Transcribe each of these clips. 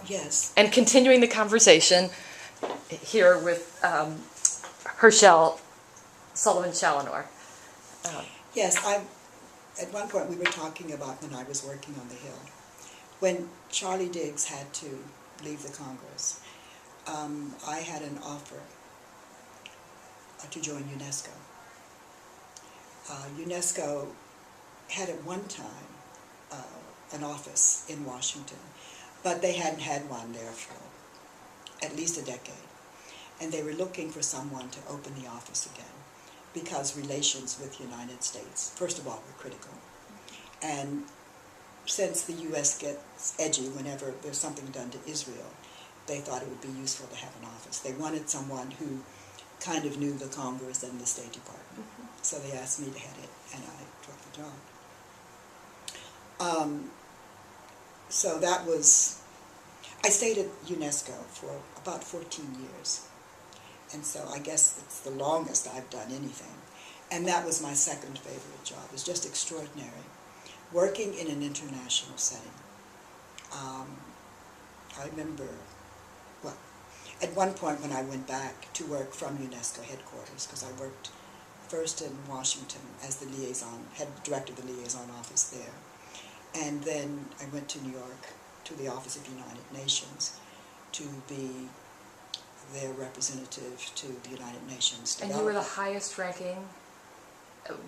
Yes. And continuing the conversation here with Herschelle Sullivan Challenor. Yes, at one point we were talking about when I was working on the Hill. When Charlie Diggs had to leave the Congress, I had an offer to join UNESCO. UNESCO had at one time an office in Washington, but they hadn't had one there for at least a decade. And they were looking for someone to open the office again because relations with the United States, first of all, were critical. And since the U.S. gets edgy whenever there's something done to Israel, they thought it would be useful to have an office. They wanted someone who kind of knew the Congress and the State Department. So they asked me to head it, and I took the job. So that was, I stayed at UNESCO for about 14 years. And so I guess it's the longest I've done anything. And that was my second favorite job. It was just extraordinary. Working in an international setting. I remember, well, at one point when I went back to work from UNESCO headquarters, because I worked first in Washington as the liaison, head director of the liaison office there. And then I went to New York to the Office of the United Nations to be their representative to the United Nations. And you were the highest ranking,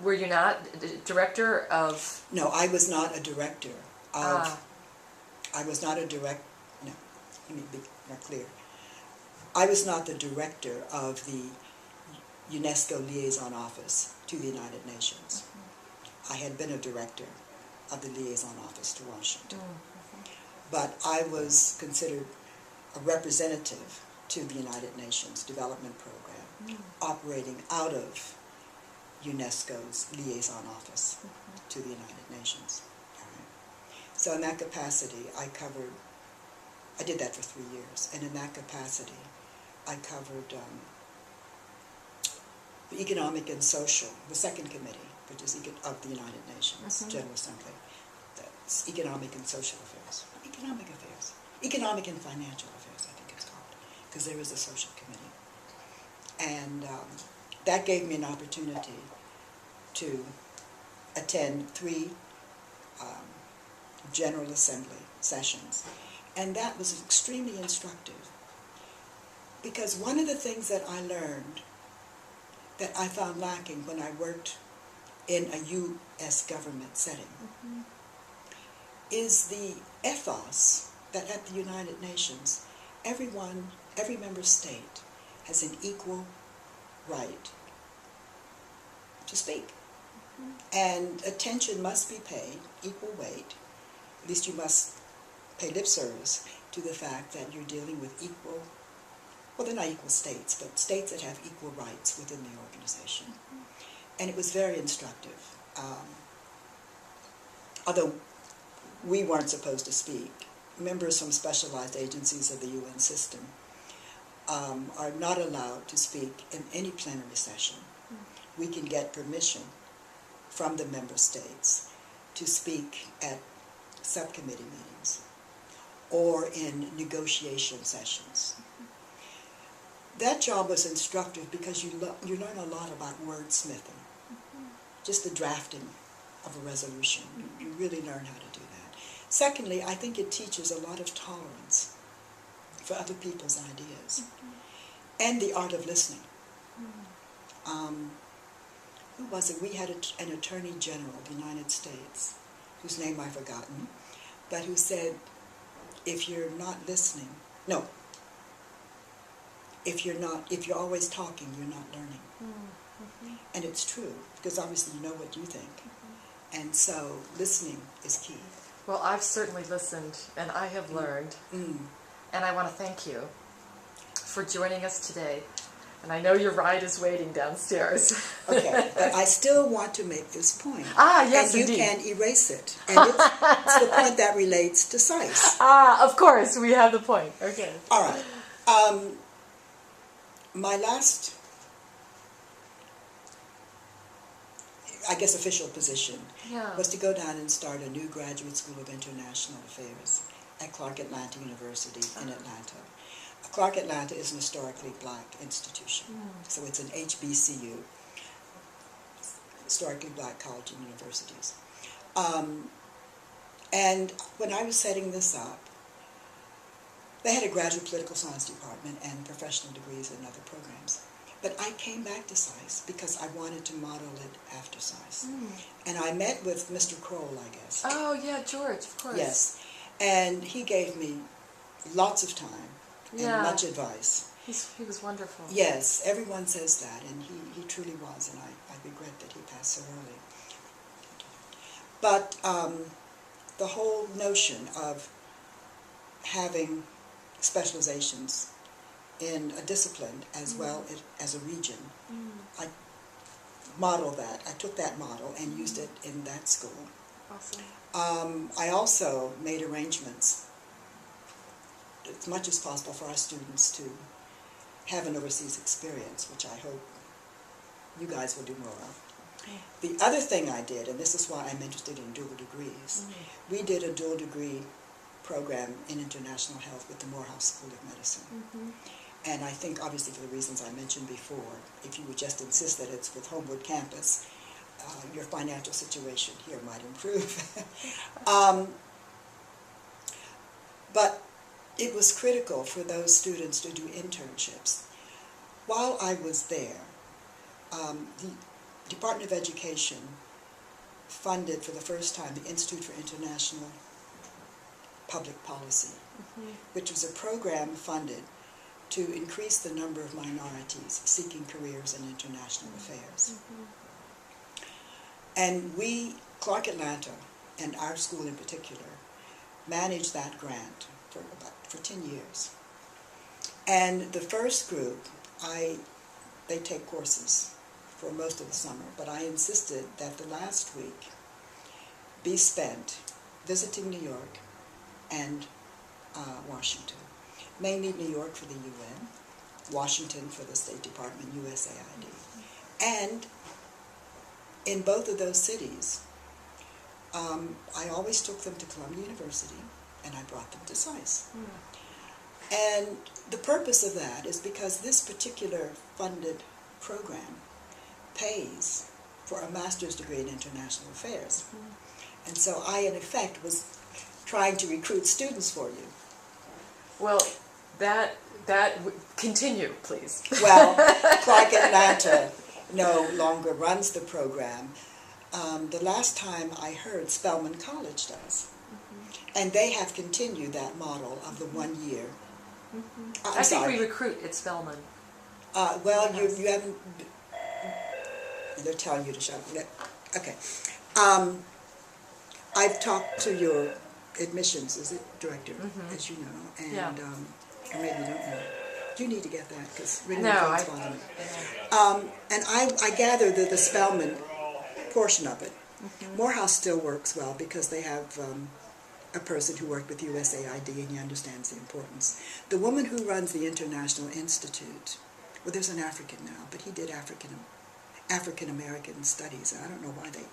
were you not, director of? No, I was not a director of, I was not a direct, no, let me be more clear. I was not the director of the UNESCO Liaison Office to the United Nations. I had been a director of the Liaison Office to Washington. But I was considered a representative to the United Nations Development Program, operating out of UNESCO's Liaison Office to the United Nations. So in that capacity, I did that for 3 years, and in that capacity, I covered the Economic and Social, the second committee, which is of the United Nations General Assembly. That's Economic and Social Affairs. Economic Affairs. Economic and Financial Affairs, I think it's called, because there is a social committee. And that gave me an opportunity to attend 3 General Assembly sessions. And that was extremely instructive, because one of the things that I learned that I found lacking when I worked in a U.S. government setting is the ethos that at the United Nations, every member state has an equal right to speak. And attention must be paid, equal weight, at least you must pay lip service to the fact that you're dealing with equal, well, they're not equal states, but states that have equal rights within the organization. And it was very instructive. Although we weren't supposed to speak, members from specialized agencies of the UN system are not allowed to speak in any plenary session. We can get permission from the member states to speak at subcommittee meetings or in negotiation sessions. That job was instructive because you learn a lot about wordsmithing, just the drafting of a resolution. You really learn how to do that. Secondly, I think it teaches a lot of tolerance for other people's ideas and the art of listening. Who was it? We had an Attorney General of the United States, whose name I've forgotten, but who said, if you're not listening, no, if you're always talking, you're not learning. And it's true, because obviously you know what you think. And so listening is key. Well, I've certainly listened, and I have learned. And I want to thank you for joining us today. And I know your ride is waiting downstairs. Okay, but I still want to make this point. Yes, and you indeed. can erase it. And it's the point that relates to SAIS. Of course, we have the point. Okay. All right. My last, I guess, official position was to go down and start a new graduate school of international affairs at Clark Atlanta University in Atlanta. Clark Atlanta is an historically black institution, so it's an HBCU, historically black college and universities. And when I was setting this up, they had a graduate political science department and professional degrees in other programs. But I came back to SAIS because I wanted to model it after SAIS. And I met with Mr. Kroll, I guess. Oh, yeah, George, of course. Yes. And he gave me lots of time and much advice. He was wonderful. Yes, everyone says that, and he truly was, and I regret that he passed so early. But the whole notion of having specializations in a discipline as well as a region, I modeled that. I took that model and used it in that school. Awesome. I also made arrangements as much as possible for our students to have an overseas experience, which I hope you guys will do more of. The other thing I did, and this is why I'm interested in dual degrees, we did a dual degree program in international health with the Morehouse School of Medicine. And I think, obviously, for the reasons I mentioned before, if you would just insist that it's with Homewood campus, your financial situation here might improve. But it was critical for those students to do internships. While I was there, the Department of Education funded for the first time the Institute for International Public Policy, which was a program funded to increase the number of minorities seeking careers in international affairs. And we, Clark Atlanta, and our school in particular, managed that grant for 10 years. And the first group, they take courses for most of the summer, but I insisted that the last week be spent visiting New York and Washington. Mainly New York for the UN, Washington for the State Department, USAID. And in both of those cities, I always took them to Columbia University, and I brought them to SAIS. And the purpose of that is because this particular funded program pays for a master's degree in international affairs. And so I, in effect, was trying to recruit students for you. Well, continue, please. Well, Clark Atlanta no longer runs the program. The last time I heard, Spelman College does. And they have continued that model of the 1 year. I think we recruit at Spelman. Well, you haven't... They're telling you to shut up. Okay. I've talked to your admissions, is it, director, as you know, and or maybe you don't know. You need to get that, because and I gather that the Spelman portion of it, Morehouse still works well because they have a person who worked with USAID and he understands the importance. The woman who runs the International Institute, well, there's an African now, but he did African-American studies, and I don't know why they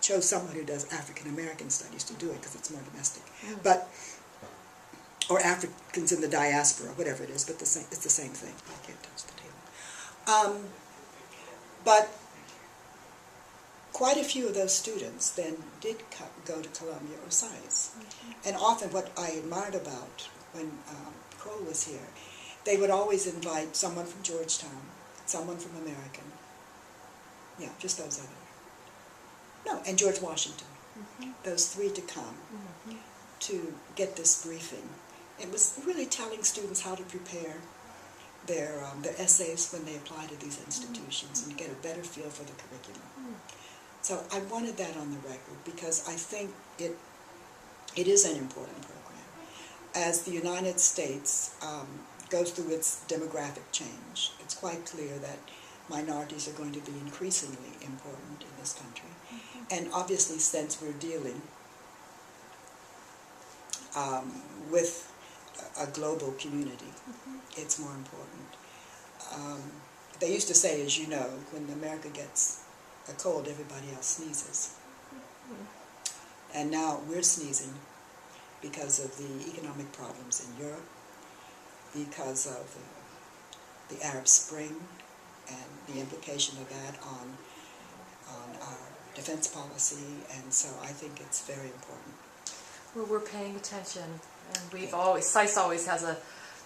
chose someone who does African-American studies to do it, because it's more domestic. But, or Africans in the diaspora, whatever it is, but it's the same thing. I can't touch the table. But quite a few of those students then did go to Columbia or SAIS. And often what I admired about when Kroll was here, they would always invite someone from Georgetown, someone from American. Yeah, just those other. No, and George Washington. Those three to come to get this briefing. It was really telling students how to prepare their essays when they apply to these institutions and get a better feel for the curriculum. So I wanted that on the record because I think it is an important program. As the United States goes through its demographic change, it's quite clear that minorities are going to be increasingly important in this country. And obviously, since we're dealing with a global community, it's more important. They used to say, as you know, when America gets a cold, everybody else sneezes. And now we're sneezing because of the economic problems in Europe, because of the Arab Spring and the implication of that on our defense policy, and so I think it's very important. Well, we're paying attention, and we've always, SAIS always has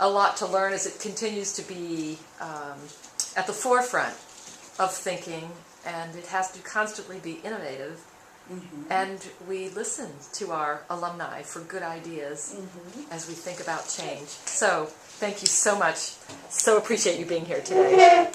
a lot to learn as it continues to be at the forefront of thinking, and it has to constantly be innovative. And we listen to our alumni for good ideas as we think about change. So, thank you so much. So appreciate you being here today.